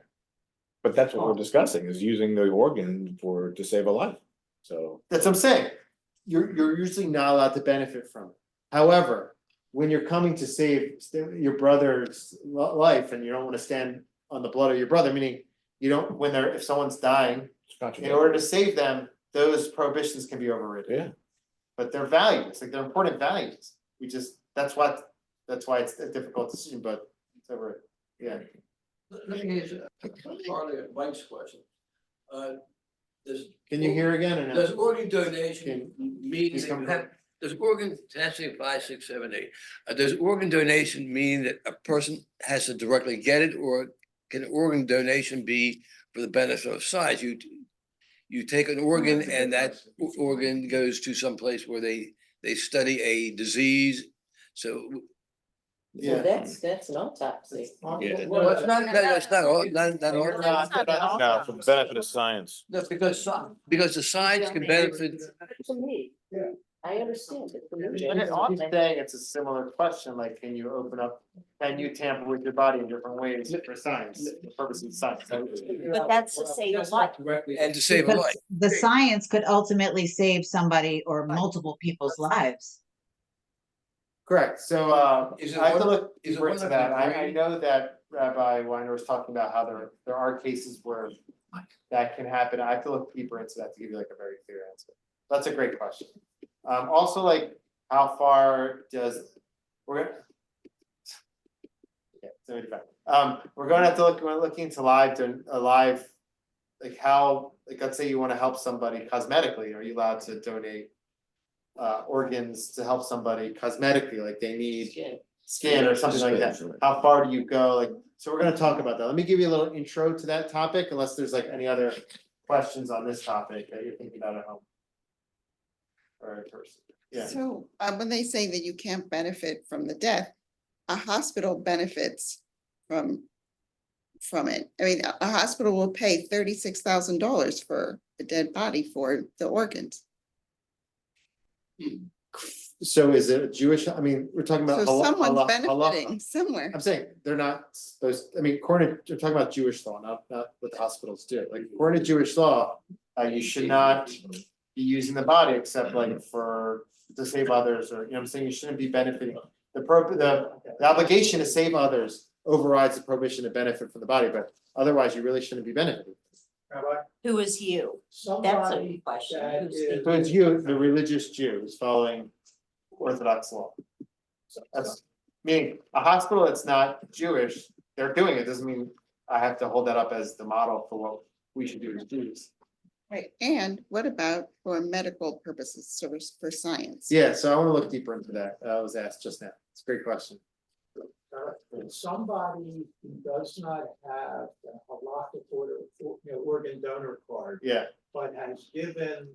But that's what we're discussing, is using the organ to save a life. So that's what I'm saying. you're usually not allowed to benefit from it. However, when you're coming to save your brother's life and you don't want to stand on the blood of your brother, meaning you don't, if someone's dying, in order to save them, those prohibitions can be overridden. Yeah. But they're values, like they're important values. That's why it's a difficult decision, but it's over, yeah. Let me answer part of Mike's question. Can you hear again or no? Does organ donation mean you that come you have, does organ, testing 5, 6, 7, 8, does organ donation mean that a person has to directly get it, or can organ donation be for the benefit of science? You take an organ that's a good and that question. organ goes to some place where they study a disease, so. Yeah. That's an autopsy. Yeah, no, it's not, that's not all, not all. No, for the benefit of science. No, because the science can benefit. To me. Yeah. I understand it. I'm saying it's a similar question, like, can you tamper with your body in different ways for science, the purpose of science? But that's to save a That's life. not directly. And to save a Because life. the science could ultimately save somebody or multiple people's lives. Correct, so Is it I have to one- look is it deeper one into of that, the I three? know that Rabbi Weiner was talking about how there are cases where that can happen, I have to look deeper into that to give you like a very clear answer. That's a great question. Also, like, how far does, we're gonna. Yeah, 75. We're gonna have to we're looking into live, like how, like, let's say you wanna help somebody cosmetically, are you allowed to donate organs to help somebody cosmetically, like they need skin or something like that? How far do you go? Like, so we're gonna talk about that. Let me give you a little intro to that topic, unless there's like any other questions on this topic that you're thinking about at home. Or in person, yeah. So when they say that you can't benefit from the death, a hospital benefits from it. I mean, a hospital will pay $36,000 for a dead body for the organs. So is it a Jewish, I mean, we're talking about. So someone's halacha. benefiting somewhere. I'm saying they're not supposed, I mean, according, we're talking about Jewish law, not what the hospitals do, like, according to Jewish law. You should not be using the body except like to save others, or, you know what I'm saying, you shouldn't be benefiting. The obligation to save others overrides the prohibition to benefit from the body, but otherwise you really shouldn't be benefiting. Rabbi, Who is you? That's a somebody good question. that Who's is- So it's you, the religious Jew, who's following Orthodox law. So that's, meaning a hospital that's not Jewish, they're doing it, doesn't mean I have to hold that up as the model for what we should do as Jews. Right, and what about for medical purposes, so for science? Yeah, so I wanna look deeper into that, I was asked just now, it's a great question. somebody who does not have a halachic organ donor card, Yeah, but has given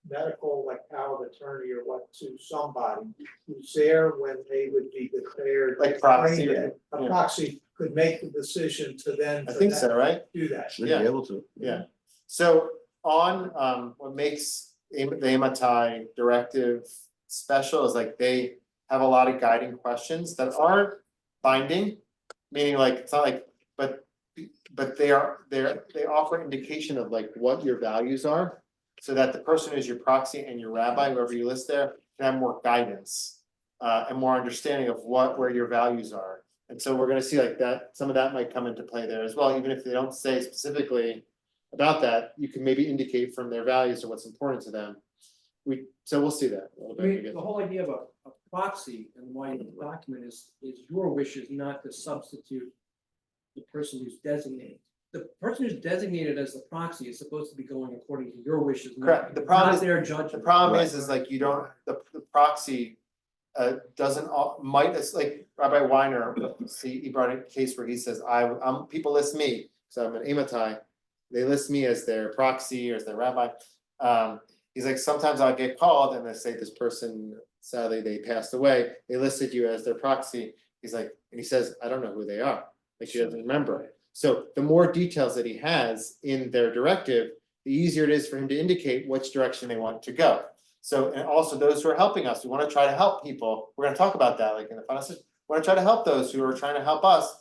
medical like power of attorney or what to somebody who's there when they would be declared. Like proxy, brain dead. A yeah. proxy could make the decision to then. I think so, right? Do that. Should Yeah. be able to. Yeah, so on what makes the Amatai directive special is like they have a lot of guiding questions that aren't binding. Meaning like, it's not like, but they offer indication of like what your values are. So that the person who's your proxy and your rabbi, whoever you list there, can have more guidance. And more understanding of where your values are. And so we're gonna see like that, some of that might come into play there as well, even if they don't say specifically about that, you can maybe indicate from their values or what's important to them. So we'll see that a little I bit. mean, the whole idea of a proxy and why the document is your wish is not to substitute the person who's designated. The person who's designated as the proxy is supposed to be going according to your wishes. Correct. The problem not is- their The judgment. problem is like you don't, the proxy. Doesn't might, it's like Rabbi Weiner, he brought a case where he says, people list me, so I'm an Amatai. They list me as their proxy or as their rabbi. He's like, sometimes I'll get called and they say this person, sadly, they passed away, they listed you as their proxy. He's like, and he says, I don't know who they are, like she doesn't remember. So the more details that he has in their directive, the easier it is for him to indicate which direction they want to go. So, and also those who are helping us, we want to try to help people. We're going to talk about that like in the final session. We want to try to help those who are trying to help us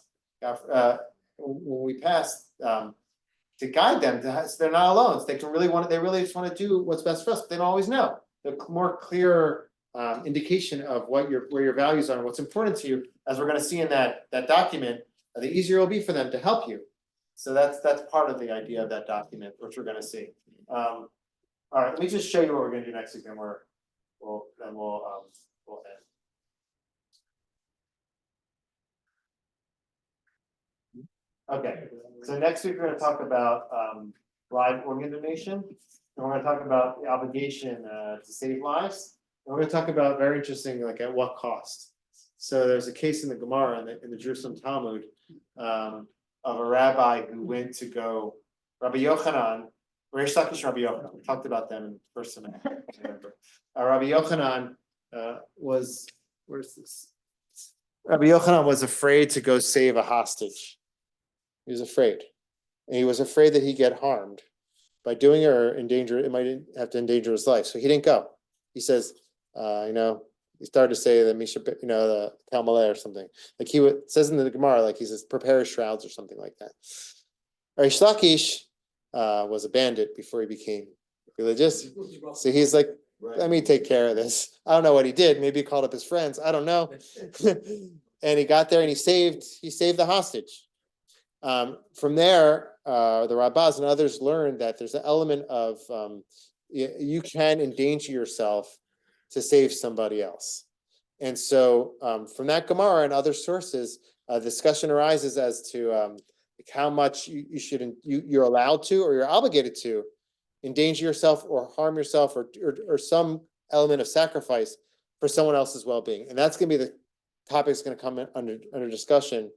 when we pass, to guide them, so they're not alone. So they really just want to do what's best for us, but they don't always know. the more clearer indication of what where your values are and what's important to you, as we're gonna see in that document, the easier it'll be for them to help you. So that's part of the idea of that document, which we're gonna see. All right, let me just show you what we're gonna do next week, and we'll end. Okay, so next week we're gonna talk about live organ donation, and we're gonna talk about the obligation to save lives. And we're gonna talk about, very interesting, like at what cost. So there's a case in the Gemara in the Jerusalem Talmud of a rabbi who went to go, Rabbi Yochanan, Reish Lakish, Rabbi Yochanan, we talked about them in the first semester. Rabbi Yochanan was, where's this? Rabbi Yochanan was afraid to go save a hostage. He was afraid. And he was afraid that he'd get harmed by doing it, or endanger, it might have to endanger his life. So he didn't go. He says, he started to say that Misha, the Talmud or something. Like says in the Gemara, like he says, prepare his shrouds or something like that. Reish Lakish was a bandit before he became religious. So he's like, let me take care of this. I don't know what he did. Maybe he called up his friends. I don't know. And he got there and he saved the hostage. From there, the Rabbas and others learned that there's an element of you can endanger yourself to save somebody else. And so from that Gemara and other sources, discussion arises as to how much you're allowed to, or you're obligated to, endanger yourself or harm yourself, or some element of sacrifice for someone else's well-being. And that's going to be the topic that's going to come under discussion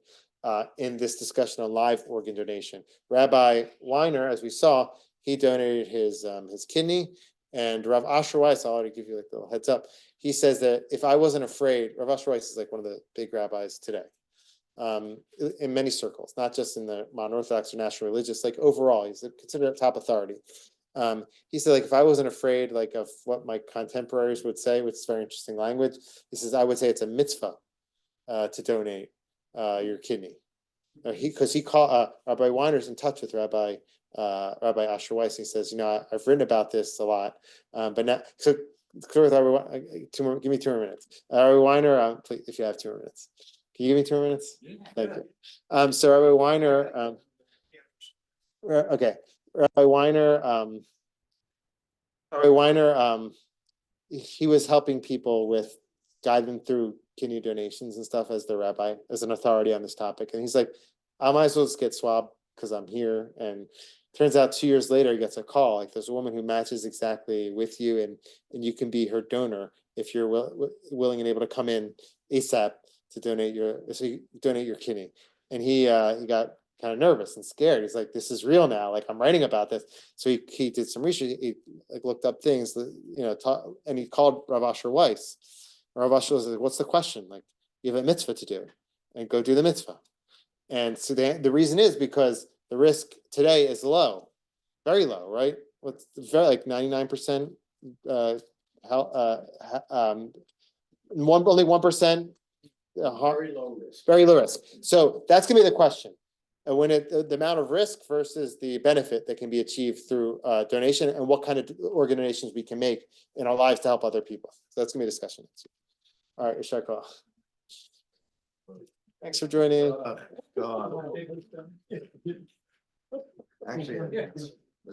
in this discussion on live organ donation. Rabbi Weiner, as we saw, he donated his kidney, and Rav Asher Weiss, I'll already give you like a little heads up. He says that if I wasn't afraid, Rav Asher Weiss is like one of the big rabbis today, in many circles, not just in the modern Orthodox or national religious, like overall, he's considered a top authority. He said, like, if I wasn't afraid, like, of what my contemporaries would say, which is very interesting language, he says, I would say it's a mitzvah to donate your kidney. Because he called Rabbi Weiner's in touch with Rabbi Asher Weiss. He says, I've written about this a lot, but now, so clear with Rabbi. Give me 2 more minutes. Rabbi Weiner, please, if you have 2 more minutes, can you give me 2 more minutes? Thank you. So Rabbi Weiner, okay, Rabbi Weiner, he was helping people guide them through kidney donations and stuff as the rabbi, as an authority on this topic. And he's like, I might as well just get swabbed because I'm here. And turns out 2 years later, he gets a call. Like, there's a woman who matches exactly with you, and you can be her donor if you're willing and able to come in ASAP to donate your kidney. And he got kind of nervous and scared. He's like, this is real now. Like, I'm writing about this. So he did some research. He looked up things, and he called Rav Asher Weiss. Rav Asher was like, what's the question? Like, you have a mitzvah to do, and go do the mitzvah. And so the reason is because the risk today is low, very low, right? What's very like 99%, only 1%. Very low risk. Very low risk. So that's gonna be the question. When the amount of risk versus the benefit that can be achieved through donation, and what kind of organ donations we can make in our lives to help other people. So that's gonna be a discussion. All right, Yashar Koach. Thanks for joining. God. Actually,